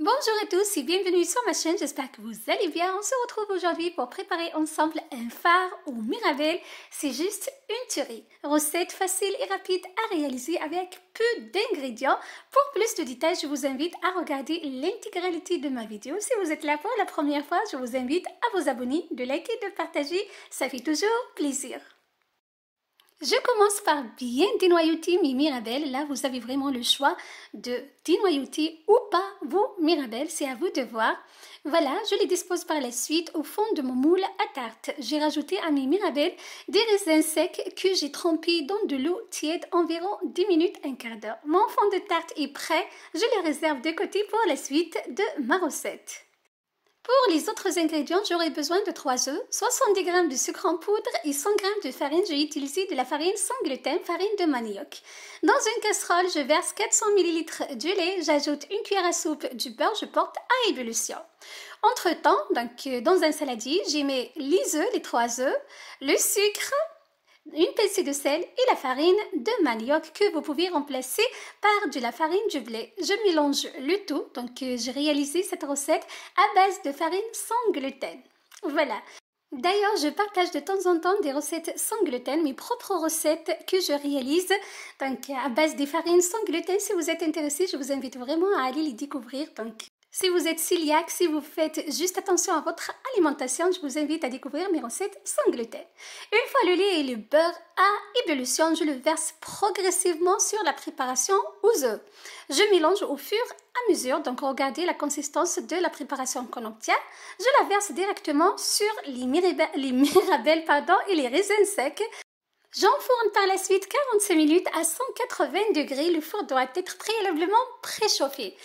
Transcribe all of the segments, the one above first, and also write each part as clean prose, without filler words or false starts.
Bonjour à tous et bienvenue sur ma chaîne, j'espère que vous allez bien. On se retrouve aujourd'hui pour préparer ensemble un fard aux mirabelles. C'est juste une tuerie. Recette facile et rapide à réaliser avec peu d'ingrédients. Pour plus de détails, je vous invite à regarder l'intégralité de ma vidéo. Si vous êtes là pour la première fois, je vous invite à vous abonner, de liker, de partager. Ça fait toujours plaisir. Je commence par bien dénoyauter mes mirabelles. Là, vous avez vraiment le choix de dénoyauter ou pas vos mirabelles. C'est à vous de voir. Voilà, je les dispose par la suite au fond de mon moule à tarte. J'ai rajouté à mes mirabelles des raisins secs que j'ai trempés dans de l'eau tiède environ 10 minutes, un quart d'heure. Mon fond de tarte est prêt. Je le réserve de côté pour la suite de ma recette. Pour les autres ingrédients, j'aurai besoin de 3 œufs, 70 g de sucre en poudre et 100 g de farine. J'ai utilisé de la farine sans gluten, farine de manioc. Dans une casserole, je verse 400 ml de lait, j'ajoute une cuillère à soupe du beurre, je porte à ébullition. Entre-temps, dans un saladier, j'y mets les œufs, les 3 œufs, le sucre, une pincée de sel et la farine de manioc que vous pouvez remplacer par de la farine du blé. Je mélange le tout, j'ai réalisé cette recette à base de farine sans gluten. Voilà. D'ailleurs, je partage de temps en temps des recettes sans gluten, mes propres recettes que je réalise à base des farines sans gluten. Si vous êtes intéressé, je vous invite vraiment à aller les découvrir. Si vous êtes cœliaque, si vous faites juste attention à votre alimentation, je vous invite à découvrir mes recettes sans gluten. Une fois le lait et le beurre à ébullition, je le verse progressivement sur la préparation aux œufs. Je mélange au fur et à mesure, regardez la consistance de la préparation qu'on obtient. Je la verse directement sur les mirabelles et les raisins secs. J'enfourne par la suite 45 minutes à 180 degrés. Le four doit être préalablement préchauffé.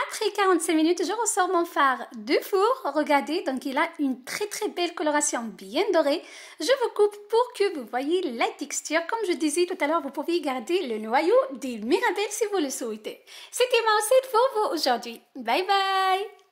Après 45 minutes, je ressors mon fard du four. Regardez, il a une très belle coloration bien dorée. Je vous coupe pour que vous voyez la texture. Comme je disais tout à l'heure, vous pouvez garder le noyau des mirabelles si vous le souhaitez. C'était ma recette pour vous aujourd'hui. Bye bye!